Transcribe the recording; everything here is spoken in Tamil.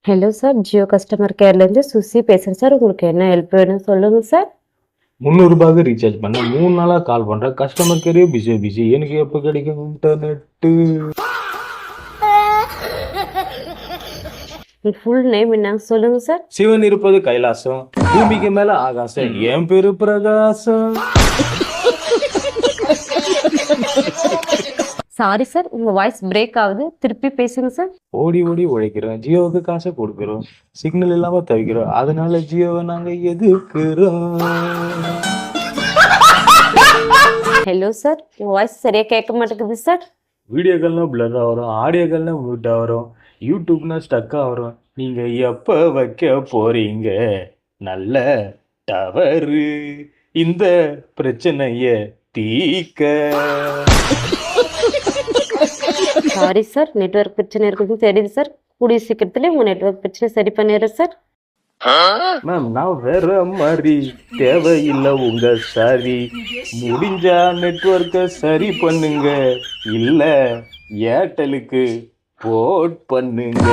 ஹலோ சார், ஜியோ கஸ்டமர் கேர்லேருந்து சுசி பேசுகிறேன் சார். உங்களுக்கு என்ன ஹெல்ப் வேணும் சொல்லுங்கள் சார். ₹300 ரீசார்ஜ் பண்ண 3 நாளா கால் பண்றேன். கஸ்டமர் கேரே பிஸி. எனக்கு எப்ப கிடைக்கும் இன்டர்நெட்டு? உங்கள் ஃபுல் நேம் என்னங்க சொல்லுங்கள் சார். சிவன் இருப்பது கைலாசம், பூமிக்கு மேல ஆகாசம், என் பேரு பிரகாசம். சாரி சார், உங்கள் வாய்ஸ் பிரேக் ஆகுது, திருப்பி பேசுங்க சார். ஓடி உழைக்கிறோம், ஜியோவுக்கு காசை கொடுக்கிறோம், சிக்னல் இல்லாம தவிக்கிறோம், அதனால ஜியோவை நாங்க எதிர்க்கிறோம். ஹலோ சார், உங்கள் வாய்ஸ் சரியாக கேட்க மாட்டேங்குது சார். வீடியோக்கள்லாம் பிளர் வரும், ஆடியோக்கள்லாம் மியூட் வரும், யூடியூப்னா ஸ்டக்கா வரும். நீங்க எப்ப வைக்க போறீங்க நல்ல டவரு இந்த பிரச்சனைய தீக்க? சாரி சார், நெட்வொர்க் பிரச்சனை இருக்குதுன்னு தெரியுது சார். கூடிய சீக்கிரத்துலேயே உங்கள் நெட்வொர்க் பிரச்சனை சரி பண்ணிடுறேன் சார். மேம் நான் வேற மாதிரி தேவையில்லை உங்க சரி. முடிஞ்சா நெட்வொர்க்கை சரி பண்ணுங்க, இல்ல ஏர்டெலுக்கு போர்ட் பண்ணுங்க.